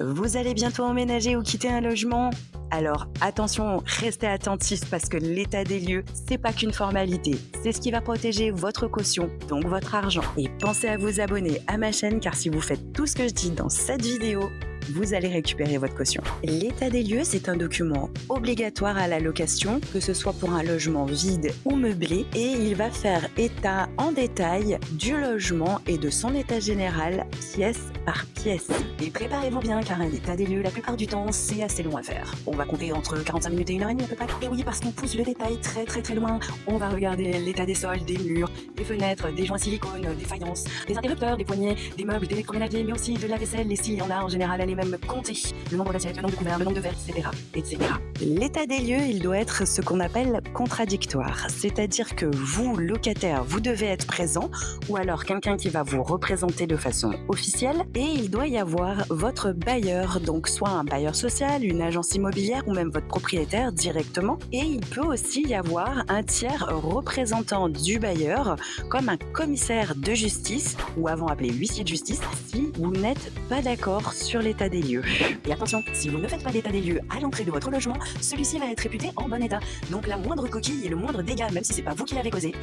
Vous allez bientôt emménager ou quitter un logement? Alors attention, restez attentifs parce que l'état des lieux, c'est pas qu'une formalité. C'est ce qui va protéger votre caution, donc votre argent. Et pensez à vous abonner à ma chaîne car si vous faites tout ce que je dis dans cette vidéo, vous allez récupérer votre caution. L'état des lieux, c'est un document obligatoire à la location, que ce soit pour un logement vide ou meublé, et il va faire état en détail du logement et de son état général, pièce par pièce. Et préparez-vous bien, car un état des lieux, la plupart du temps, c'est assez long à faire. On va compter entre 45 minutes et 1h30 à peu près. Et oui, parce qu'on pousse le détail très loin. On va regarder l'état des sols, des murs, des fenêtres, des joints silicone, des faïences, des interrupteurs, des poignées, des meubles, des électroménagers, mais aussi de la vaisselle, et s'il y en a en général, elle est même compter le nombre d'assiettes, le nombre de couverts, le nombre de verres, etc. L'état des lieux, il doit être ce qu'on appelle contradictoire. C'est-à-dire que vous, locataire, vous devez être présent ou alors quelqu'un qui va vous représenter de façon officielle et il doit y avoir votre bailleur, donc soit un bailleur social, une agence immobilière ou même votre propriétaire directement. Et il peut aussi y avoir un tiers représentant du bailleur comme un commissaire de justice ou avant appelé huissier de justice si vous n'êtes pas d'accord sur l'état des lieux. Et attention, si vous ne faites pas d'état des lieux à l'entrée de votre logement, celui-ci va être réputé en bon état. Donc la moindre coquille et le moindre dégât, même si c'est pas vous qui l'avez causé,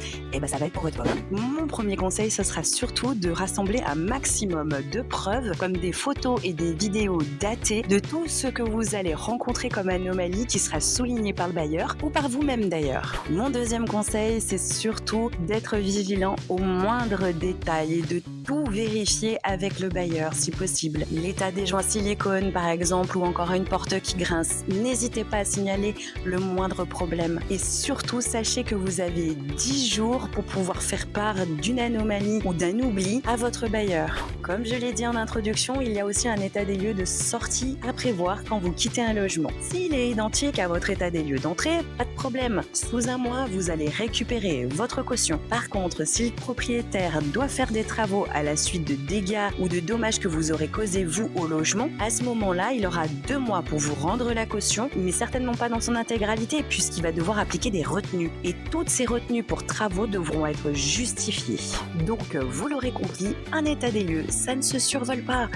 ça va être pour votre pomme. Mon premier conseil, ce sera surtout de rassembler un maximum de preuves, comme des photos et des vidéos datées de tout ce que vous allez rencontrer comme anomalie qui sera souligné par le bailleur ou par vous-même d'ailleurs. Mon deuxième conseil, c'est surtout d'être vigilant aux moindres détails et de tout vérifier avec le bailleur si possible. L'état des joints silicone par exemple ou encore une porte qui grince. N'hésitez pas à signaler le moindre problème. Et surtout, sachez que vous avez 10 jours pour pouvoir faire part d'une anomalie ou d'un oubli à votre bailleur. Comme je l'ai dit en introduction, il y a aussi un état des lieux de sortie à prévoir quand vous quittez un logement. S'il est identique à votre état des lieux d'entrée, pas de problème. Sous un mois, vous allez récupérer votre caution. Par contre, si le propriétaire doit faire des travaux à la suite de dégâts ou de dommages que vous aurez causés vous au logement, à ce moment-là, il aura 2 mois pour vous rendre la caution, mais certainement pas dans son intégralité puisqu'il va devoir appliquer des retenues. Et toutes ces retenues pour travaux devront être justifiées. Donc, vous l'aurez compris, un état des lieux, ça ne se survole pas.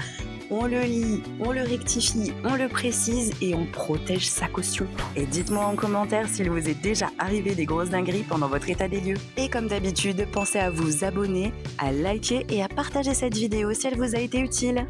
On le lit, on le rectifie, on le précise et on protège sa caution. Et dites-moi en commentaire s'il vous est déjà arrivé des grosses dingueries pendant votre état des lieux. Et comme d'habitude, pensez à vous abonner, à liker et à partager cette vidéo si elle vous a été utile.